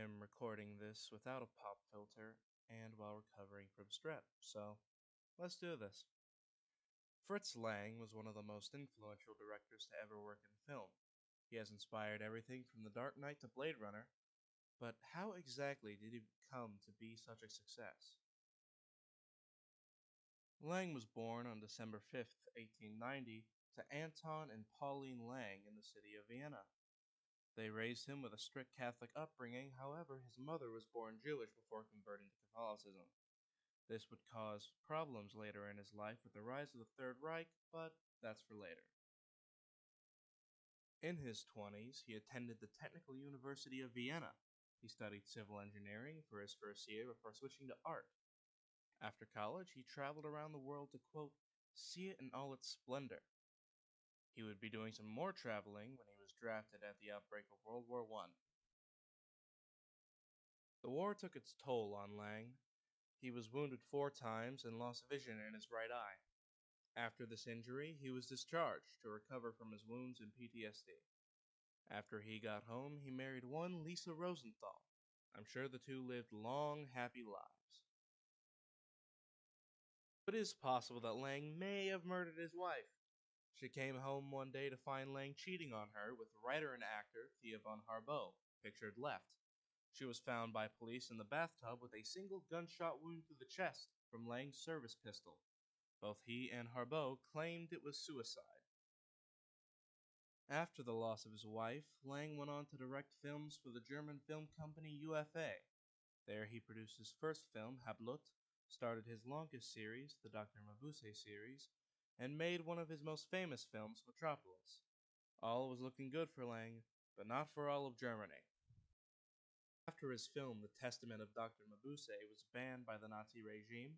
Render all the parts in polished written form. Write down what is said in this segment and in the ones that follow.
I'm recording this without a pop filter and while recovering from strep, so let's do this. Fritz Lang was one of the most influential directors to ever work in film. He has inspired everything from The Dark Knight to Blade Runner, but how exactly did he come to be such a success? Lang was born on December 5th, 1890, to Anton and Pauline Lang in the city of Vienna. They raised him with a strict Catholic upbringing, however, his mother was born Jewish before converting to Catholicism. This would cause problems later in his life with the rise of the Third Reich, but that's for later. In his 20s, he attended the Technical University of Vienna. He studied civil engineering for his first year before switching to art. After college, he traveled around the world to, quote, see it in all its splendor. He would be doing some more traveling when he was drafted at the outbreak of World War I. The war took its toll on Lang. He was wounded 4 times and lost vision in his right eye. After this injury, he was discharged to recover from his wounds and PTSD. After he got home, he married one Lisa Rosenthal. I'm sure the two lived long, happy lives. But it is possible that Lang may have murdered his wife. She came home one day to find Lang cheating on her with writer and actor Thea von Harbou, pictured left. She was found by police in the bathtub with a single gunshot wound through the chest from Lang's service pistol. Both he and Harbou claimed it was suicide. After the loss of his wife, Lang went on to direct films for the German film company UFA. There he produced his first film, Hablut, started his longest series, the Dr. Mabuse series, and made one of his most famous films, Metropolis. All was looking good for Lang, but not for all of Germany. After his film, The Testament of Dr. Mabuse, was banned by the Nazi regime,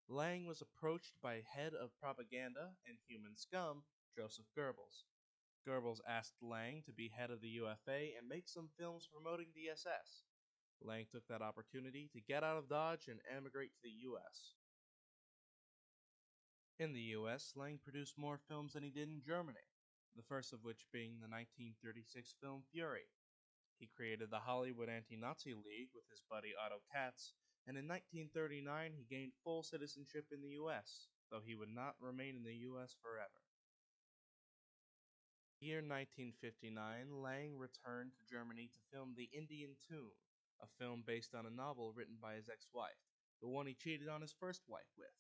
Lang was approached by head of propaganda and human scum, Joseph Goebbels. Goebbels asked Lang to be head of the UFA and make some films promoting the SS. Lang took that opportunity to get out of Dodge and emigrate to the US. In the US, Lang produced more films than he did in Germany, the first of which being the 1936 film Fury. He created the Hollywood Anti-Nazi League with his buddy Otto Katz, and in 1939 he gained full citizenship in the US, though he would not remain in the US forever. Year 1959, Lang returned to Germany to film The Indian Tomb, a film based on a novel written by his ex-wife, the one he cheated on his first wife with.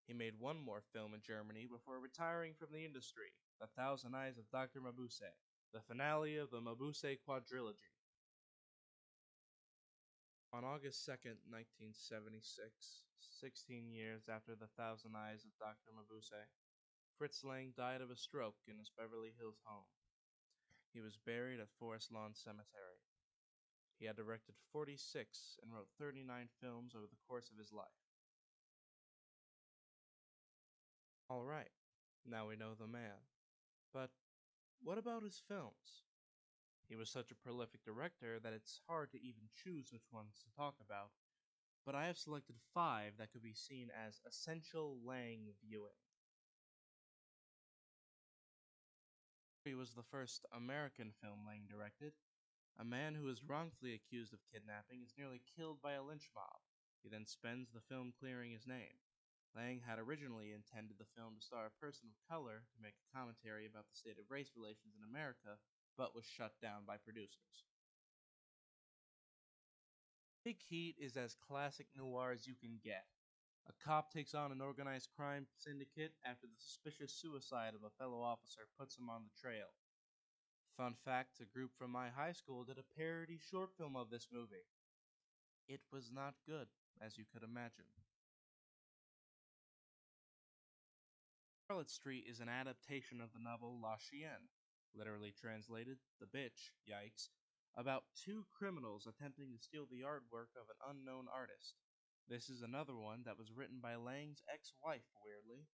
He made one more film in Germany before retiring from the industry, The Thousand Eyes of Dr. Mabuse, the finale of the Mabuse quadrilogy. On August 2nd, 1976, 16 years after The Thousand Eyes of Dr. Mabuse, Fritz Lang died of a stroke in his Beverly Hills home. He was buried at Forest Lawn Cemetery. He had directed 46 and wrote 39 films over the course of his life. Alright, now we know the man. But what about his films? He was such a prolific director that it's hard to even choose which ones to talk about, but I have selected 5 that could be seen as essential Lang viewing. He was the first American film Lang directed. A man who is wrongfully accused of kidnapping is nearly killed by a lynch mob. He then spends the film clearing his name. Lang had originally intended the film to star a person of color to make a commentary about the state of race relations in America, but was shut down by producers. Big Heat is as classic noir as you can get. A cop takes on an organized crime syndicate after the suspicious suicide of a fellow officer puts him on the trail. Fun fact, a group from my high school did a parody short film of this movie. It was not good, as you could imagine. Charlotte Street is an adaptation of the novel La Chienne, literally translated, The Bitch, yikes, about 2 criminals attempting to steal the artwork of an unknown artist. This is another one that was written by Lang's ex-wife, weirdly.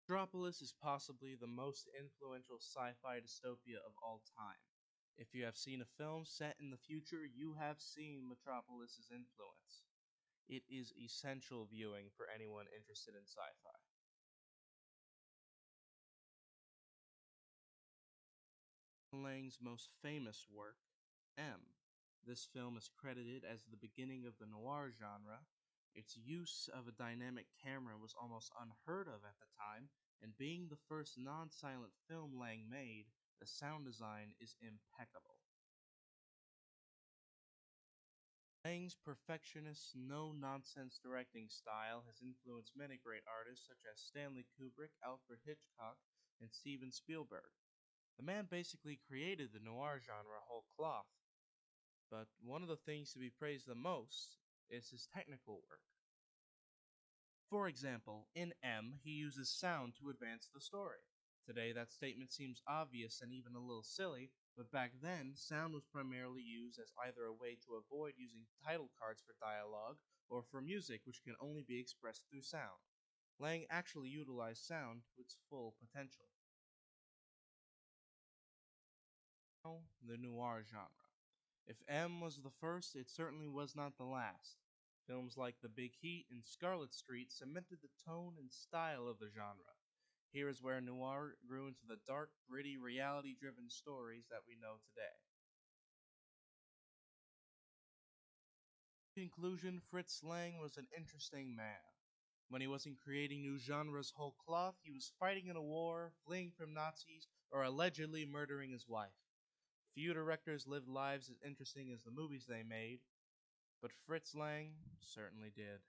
Metropolis is possibly the most influential sci-fi dystopia of all time. If you have seen a film set in the future, you have seen Metropolis's influence. It is essential viewing for anyone interested in sci-fi. Lang's most famous work, M. This film is credited as the beginning of the noir genre. Its use of a dynamic camera was almost unheard of at the time, and being the first non silent film Lang made, the sound design is impeccable. Lang's perfectionist, no nonsense directing style has influenced many great artists such as Stanley Kubrick, Alfred Hitchcock, and Steven Spielberg. The man basically created the noir genre whole cloth, but one of the things to be praised the most is his technical work. For example, in M, he uses sound to advance the story. Today, that statement seems obvious and even a little silly, but back then, sound was primarily used as either a way to avoid using title cards for dialogue or for music which can only be expressed through sound. Lang actually utilized sound to its full potential. Now, the noir genre. If M was the first, it certainly was not the last. Films like The Big Heat and Scarlet Street cemented the tone and style of the genre. Here is where noir grew into the dark, gritty, reality driven stories that we know today. In conclusion, Fritz Lang was an interesting man. When he wasn't creating new genres whole cloth, he was fighting in a war, fleeing from Nazis, or allegedly murdering his wife. Few directors lived lives as interesting as the movies they made, but Fritz Lang certainly did.